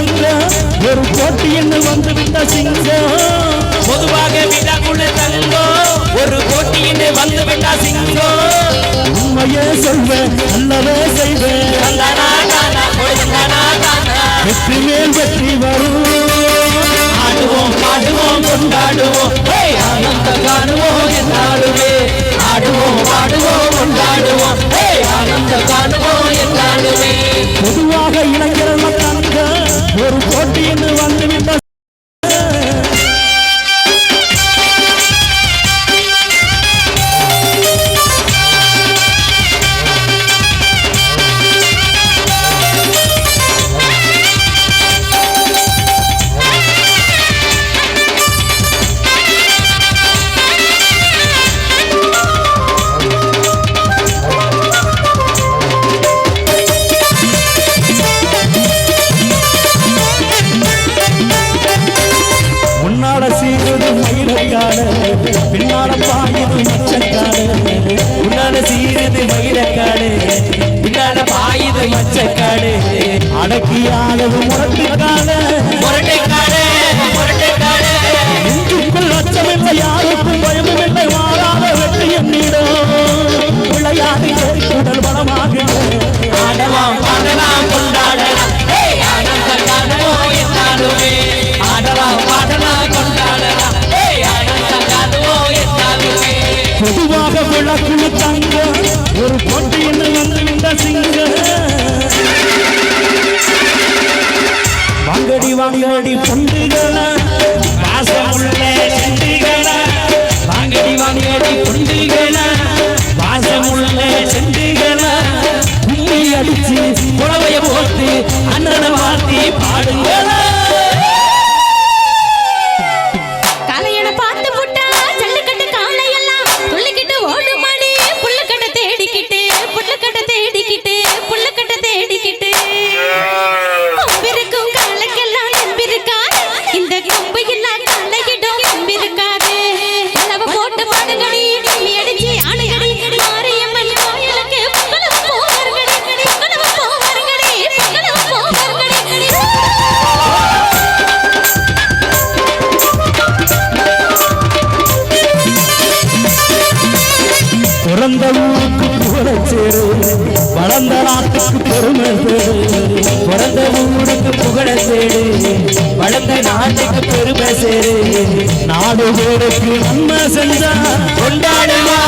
தங்கம் ஒரு போட்டி என்று வந்து விட்ட சிங்கம் பொதுவாக விடாக்குள்ள தங்கம் ஒரு போட்டி என்று வந்து விட்ட சிங்கம் உண்மையே சொல்வேன் நல்லவே செய்வேன் வெற்றி மேல் வெற்றி வரும் ஆடுவோம் பாடுவோம் கொண்டாடுவோம் ஆனந்த காணுவோம் என்றாடுவே ஆடுவோம் பாடுவோம் கொண்டாடுவோம் ஆனந்த காணுவோம் என்றாடுவே பொதுவாக இளைஞர்கள் தங்கம் ஒரு போட்டி என்று வந்துவிட்ட பின்னால பாயுது மச்சக்காடு உன்னால சீருது மயிலக்காடு பின்னால பாயுது மச்சக்காடு அடக்கியானது முரட்டுக்காடு முரட்டைக்காடு முரட்டைக்காடு நெஞ்சுக்குள் அச்சமில்லை யாருக்கும் பயமுமில்லை மாறாத வெற்றி என்னிடம் விளையாடி உடல் பலமாக ஆடலாம் பாடலாம் கொண்டாடலாம் ஆனந்த காணுவோம் என்றாலுமே ஆடலாம் பாடலாம் கொண்டாடலாம் பொதுவாக விளக்குழு தங்க ஒரு போட்டி என்று வந்துவிட்ட சிங்க வாங்கடி வாங்கடி பொண்டுகள வாசமுள்ள செண்டுகள வாங்கடி வாங்கடி பொண்டுகள வாசமுள்ள செண்டுகள கும்மி அடிச்சு புலவைய போட்டு அண்ணனை வாழ்த்தி பாடுங்கள பிறந்த ஊருக்கு புகழ சேரு வளர்ந்த நாட்டுக்கு பெருமை சேரு பிறந்த ஊருக்கு புகழ சேரு வளர்ந்த நாட்டுக்கு பெருமை சேரு நாடு பேருக்கு நன்மை செஞ்சா கொண்டாடுவா